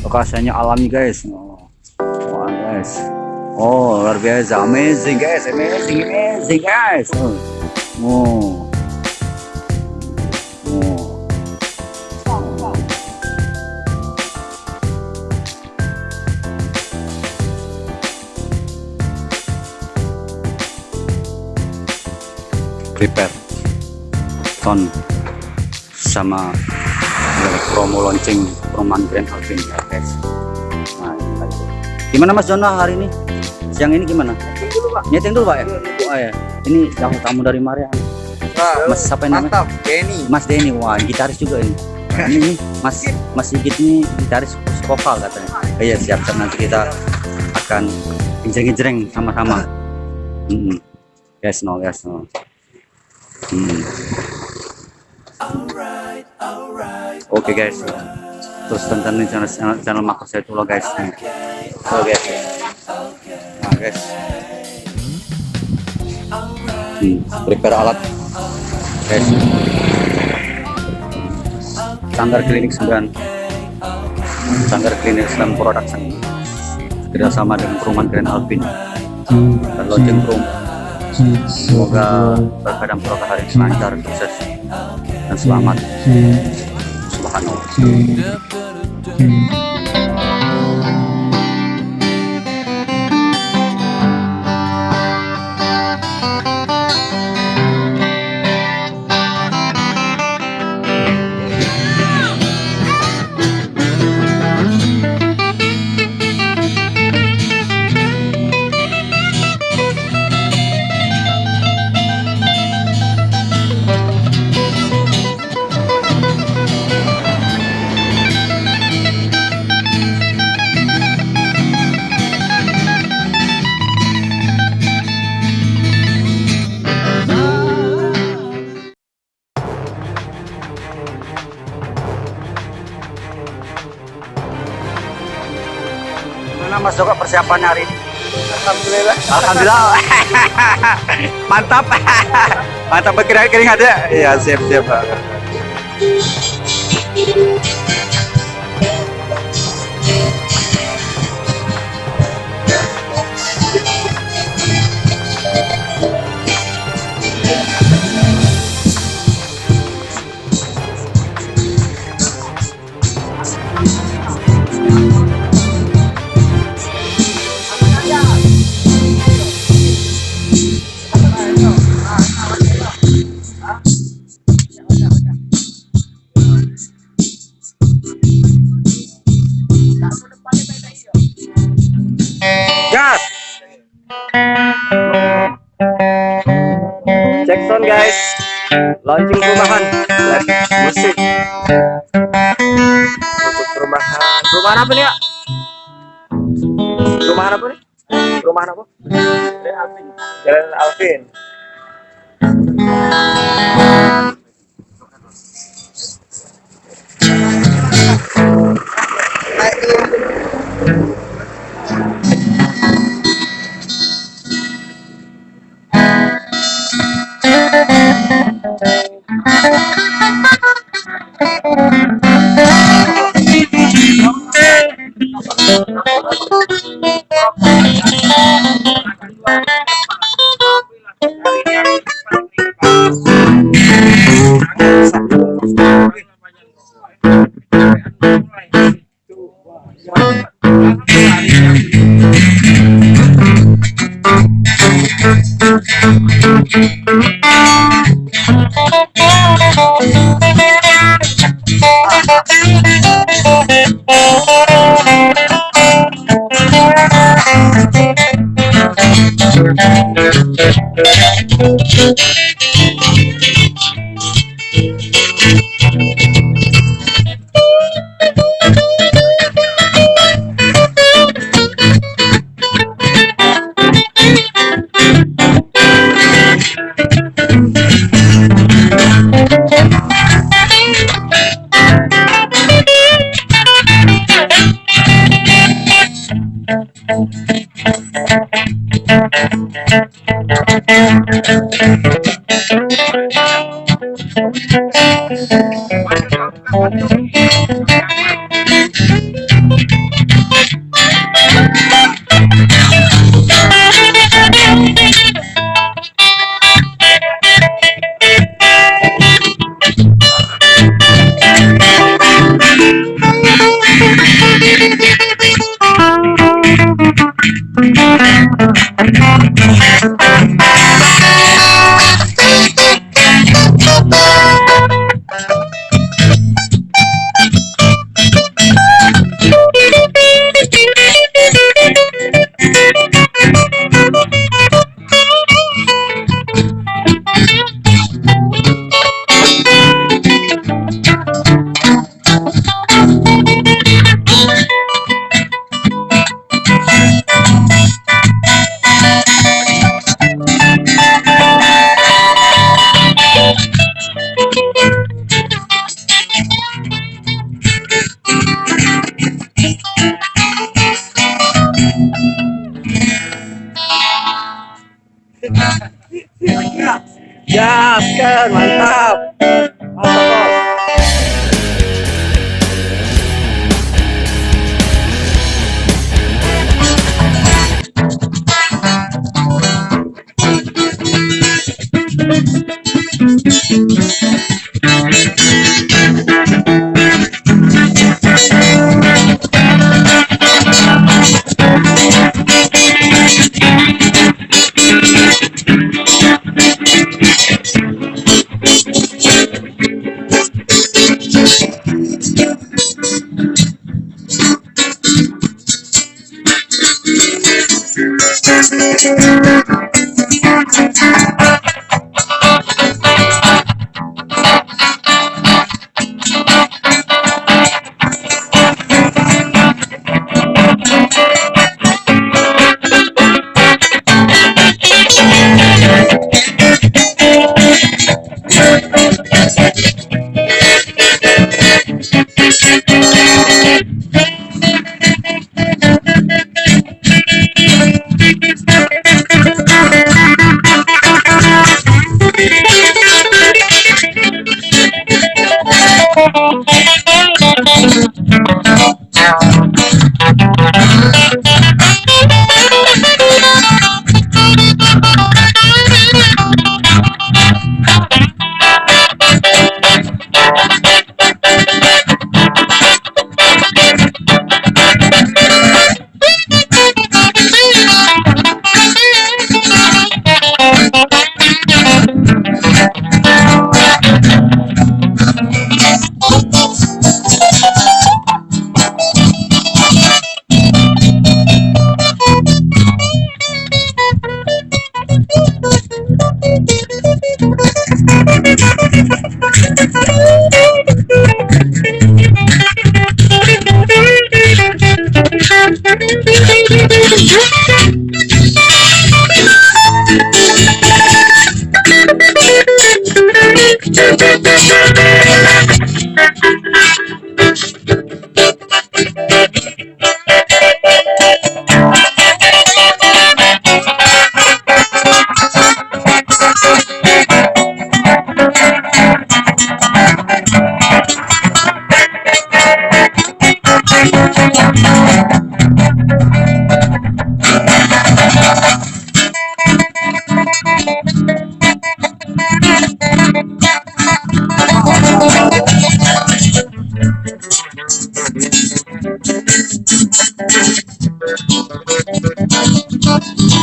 lokasinya alami guys. Wah guys, oh luar biasa, amazing guys, amazing guys. Oh. Prepare ton sama promo launching perumahan Grand Alpin ya guys. Nah, gimana Mas Jono hari ini? Siang ini gimana? Nyeting dulu Pak ya? Oh ya. Ini tamu dari Maria. Mas siapa yang namanya? Denny. Mas Denny. Wah, gitaris juga ini. Nah, ini Mas Sigit ini gitaris vokal katanya. Oh, iya, siap-siap nanti kita akan genjreng-genjreng sama-sama. Yes no. Oke guys, terus tontonin channel makro saya dulu guys. Nah guys, prepare alat guys. Sanggar Klinik 9 Production kerjasama dengan perumahan Grand Alpin dan launching room. Semoga berkadang pura hari lancar, sukses dan selamat. Subhanallah. Mas Joko persiapannya hari ini? Alhamdulillah. Mantap. Mantap keringat ya. Iya, siap Pak. Gas. Cek sound guys. Launching perumahan. Musik. Untuk perumahan. Perumahan apa nih ya? Perumahan apa nih? Perumahan apa? Jalan Alvin. Gaskan, mantap. Mantap, Bos.